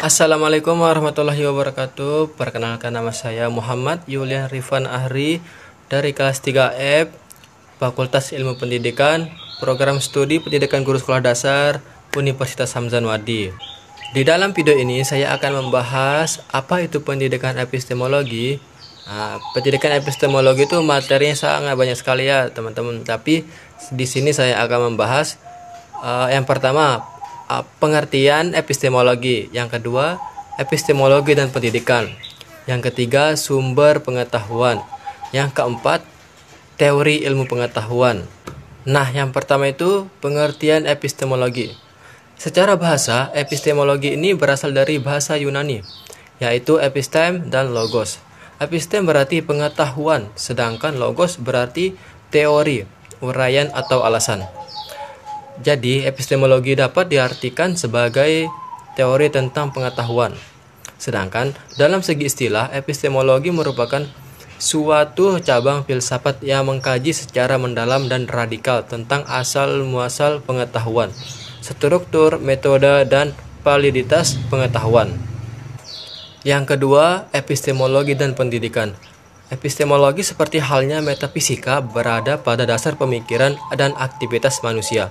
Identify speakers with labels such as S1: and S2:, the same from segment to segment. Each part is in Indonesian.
S1: Assalamualaikum warahmatullahi wabarakatuh. Perkenalkan, nama saya Muhammad Yulian Rifan Ahri dari kelas 3F Fakultas Ilmu Pendidikan, Program Studi Pendidikan Guru Sekolah Dasar Universitas Hamzanwadi. Di dalam video ini saya akan membahas apa itu pendidikan epistemologi. Pendidikan epistemologi itu materinya sangat banyak sekali ya teman-teman. Tapi di sini saya akan membahas yang pertama, pengertian epistemologi, yang kedua epistemologi dan pendidikan, yang ketiga sumber pengetahuan, yang keempat teori ilmu pengetahuan. Nah, yang pertama itu pengertian epistemologi. Secara bahasa, epistemologi ini berasal dari bahasa Yunani, yaitu epistem dan logos. Epistem berarti pengetahuan, sedangkan logos berarti teori, uraian atau alasan. Jadi, epistemologi dapat diartikan sebagai teori tentang pengetahuan. Sedangkan, dalam segi istilah, epistemologi merupakan suatu cabang filsafat yang mengkaji secara mendalam dan radikal tentang asal-muasal pengetahuan, struktur, metode, dan validitas pengetahuan. Yang kedua, epistemologi dan pendidikan. Epistemologi seperti halnya metafisika berada pada dasar pemikiran dan aktivitas manusia.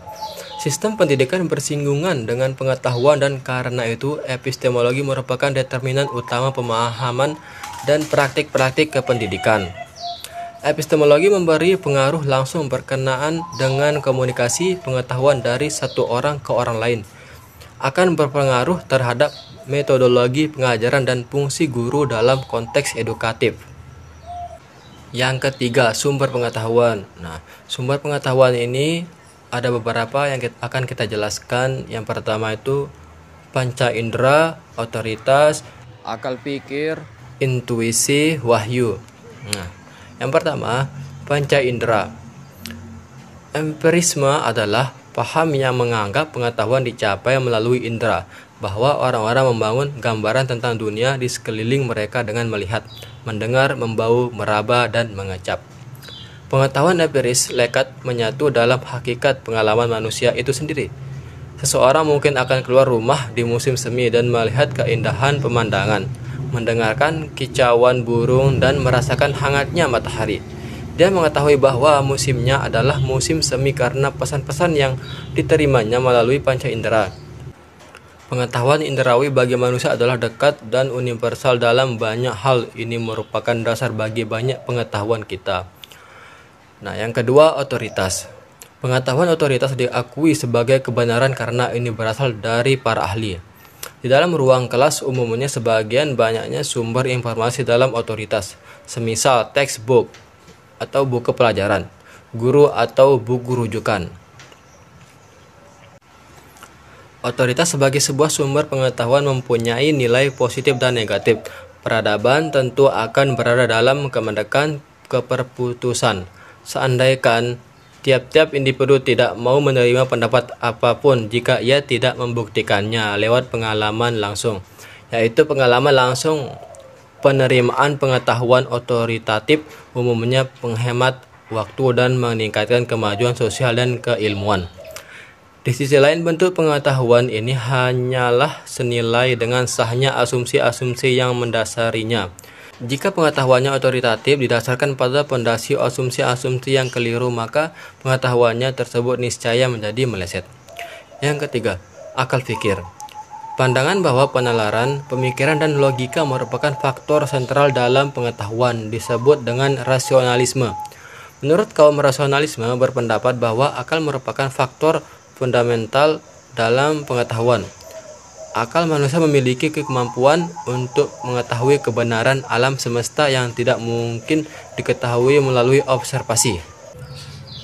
S1: Sistem pendidikan bersinggungan dengan pengetahuan dan karena itu epistemologi merupakan determinan utama pemahaman dan praktik-praktik kependidikan. Epistemologi memberi pengaruh langsung berkenaan dengan komunikasi pengetahuan dari satu orang ke orang lain. Akan berpengaruh terhadap metodologi pengajaran dan fungsi guru dalam konteks edukatif. Yang ketiga, sumber pengetahuan. Nah, sumber pengetahuan ini ada beberapa yang akan kita jelaskan. Yang pertama itu panca indera, otoritas, akal pikir, intuisi, wahyu. Nah, yang pertama, panca indera. Empirisme adalah paham yang menganggap pengetahuan dicapai melalui indera, bahwa orang-orang membangun gambaran tentang dunia di sekeliling mereka dengan melihat, mendengar, membau, meraba, dan mengecap. Pengetahuan empiris lekat menyatu dalam hakikat pengalaman manusia itu sendiri. Seseorang mungkin akan keluar rumah di musim semi dan melihat keindahan pemandangan, mendengarkan kicauan burung, dan merasakan hangatnya matahari. Dia mengetahui bahwa musimnya adalah musim semi karena pesan-pesan yang diterimanya melalui panca indera. Pengetahuan inderawi bagi manusia adalah dekat dan universal dalam banyak hal. Ini merupakan dasar bagi banyak pengetahuan kita. Nah, yang kedua, otoritas. Pengetahuan otoritas diakui sebagai kebenaran karena ini berasal dari para ahli. Di dalam ruang kelas umumnya sebagian banyaknya sumber informasi dalam otoritas, semisal textbook atau buku pelajaran, guru atau buku rujukan. Otoritas sebagai sebuah sumber pengetahuan mempunyai nilai positif dan negatif. Peradaban tentu akan berada dalam kemerdekaan keperputusan. Seandainya tiap-tiap individu tidak mau menerima pendapat apapun jika ia tidak membuktikannya lewat pengalaman langsung, yaitu pengalaman langsung. Penerimaan pengetahuan otoritatif umumnya menghemat waktu dan meningkatkan kemajuan sosial dan keilmuan. Di sisi lain, bentuk pengetahuan ini hanyalah senilai dengan sahnya asumsi-asumsi yang mendasarinya. Jika pengetahuannya otoritatif didasarkan pada pondasi asumsi-asumsi yang keliru, maka pengetahuannya tersebut niscaya menjadi meleset. Yang ketiga, akal pikir. Pandangan bahwa penalaran, pemikiran, dan logika merupakan faktor sentral dalam pengetahuan disebut dengan rasionalisme. Menurut kaum rasionalisme berpendapat bahwa akal merupakan faktor fundamental dalam pengetahuan. Akal manusia memiliki kemampuan untuk mengetahui kebenaran alam semesta yang tidak mungkin diketahui melalui observasi.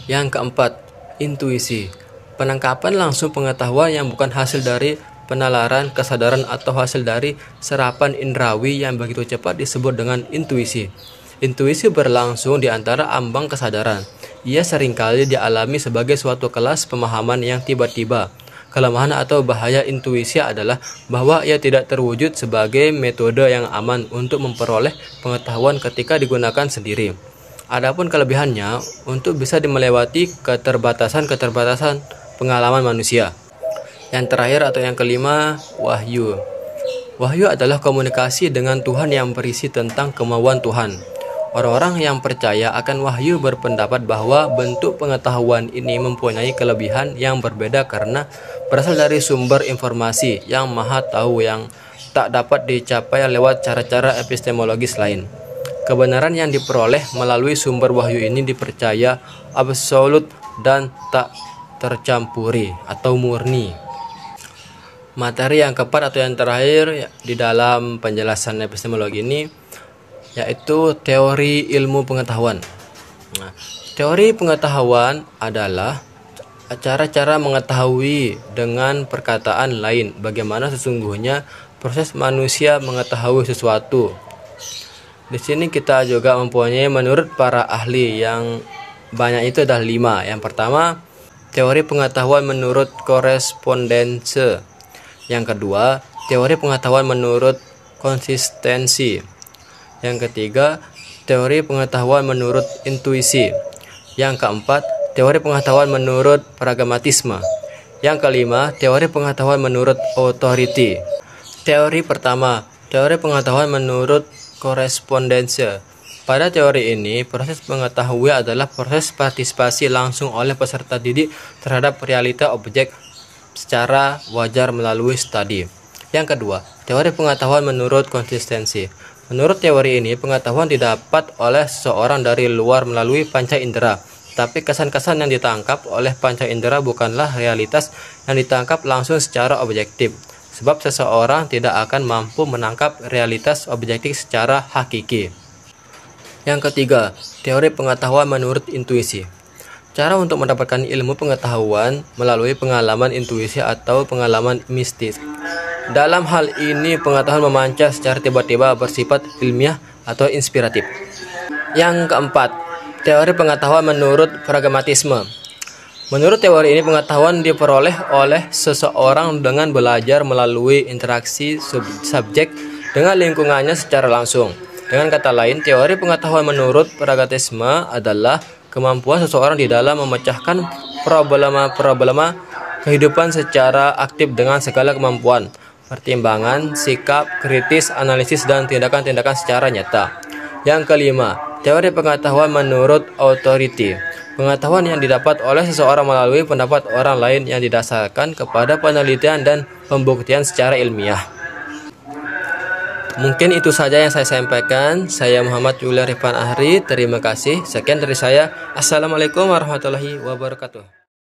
S1: Yang keempat, intuisi. Penangkapan langsung pengetahuan yang bukan hasil dari penalaran, kesadaran, atau hasil dari serapan indrawi yang begitu cepat disebut dengan intuisi. Intuisi berlangsung di antara ambang kesadaran. Ia seringkali dialami sebagai suatu kelas pemahaman yang tiba-tiba. Kelemahan atau bahaya intuisi adalah bahwa ia tidak terwujud sebagai metode yang aman untuk memperoleh pengetahuan ketika digunakan sendiri. Adapun kelebihannya untuk bisa melewati keterbatasan pengalaman manusia. Yang terakhir atau yang kelima, wahyu. Wahyu adalah komunikasi dengan Tuhan yang berisi tentang kemauan Tuhan. Orang-orang yang percaya akan wahyu berpendapat bahwa bentuk pengetahuan ini mempunyai kelebihan yang berbeda karena berasal dari sumber informasi yang maha tahu yang tak dapat dicapai lewat cara-cara epistemologis lain. Kebenaran yang diperoleh melalui sumber wahyu ini dipercaya absolut dan tak tercampuri atau murni. Materi yang keempat atau yang terakhir di dalam penjelasan epistemologi ini yaitu teori ilmu pengetahuan. Nah, teori pengetahuan adalah cara-cara mengetahui dengan perkataan lain bagaimana sesungguhnya proses manusia mengetahui sesuatu. Di sini kita juga mempunyai menurut para ahli yang banyak itu adalah 5. Yang pertama, teori pengetahuan menurut korespondense. Yang kedua, teori pengetahuan menurut konsistensi. Yang ketiga, teori pengetahuan menurut intuisi. Yang keempat, teori pengetahuan menurut pragmatisme. Yang kelima, teori pengetahuan menurut authority. Teori pertama, teori pengetahuan menurut korespondensi. Pada teori ini, proses mengetahui adalah proses partisipasi langsung oleh peserta didik terhadap realita objek secara wajar melalui studi. Yang kedua, teori pengetahuan menurut konsistensi. Menurut teori ini, pengetahuan didapat oleh seseorang dari luar melalui panca indera, tapi kesan-kesan yang ditangkap oleh panca indera bukanlah realitas yang ditangkap langsung secara objektif, sebab seseorang tidak akan mampu menangkap realitas objektif secara hakiki. Yang ketiga, teori pengetahuan menurut intuisi. Cara untuk mendapatkan ilmu pengetahuan melalui pengalaman intuisi atau pengalaman mistis. Dalam hal ini, pengetahuan memancar secara tiba-tiba bersifat ilmiah atau inspiratif. Yang keempat, teori pengetahuan menurut pragmatisme. Menurut teori ini, pengetahuan diperoleh oleh seseorang dengan belajar melalui interaksi subjek dengan lingkungannya secara langsung. Dengan kata lain, teori pengetahuan menurut pragmatisme adalah kemampuan seseorang di dalam memecahkan problema-problema kehidupan secara aktif dengan segala kemampuan, pertimbangan, sikap, kritis, analisis, dan tindakan-tindakan secara nyata. Yang kelima, teori pengetahuan menurut authority. Pengetahuan yang didapat oleh seseorang melalui pendapat orang lain yang didasarkan kepada penelitian dan pembuktian secara ilmiah. Mungkin itu saja yang saya sampaikan. Saya Muhammad Yulian Rifan Ahri. Terima kasih. Sekian dari saya. Assalamualaikum warahmatullahi wabarakatuh.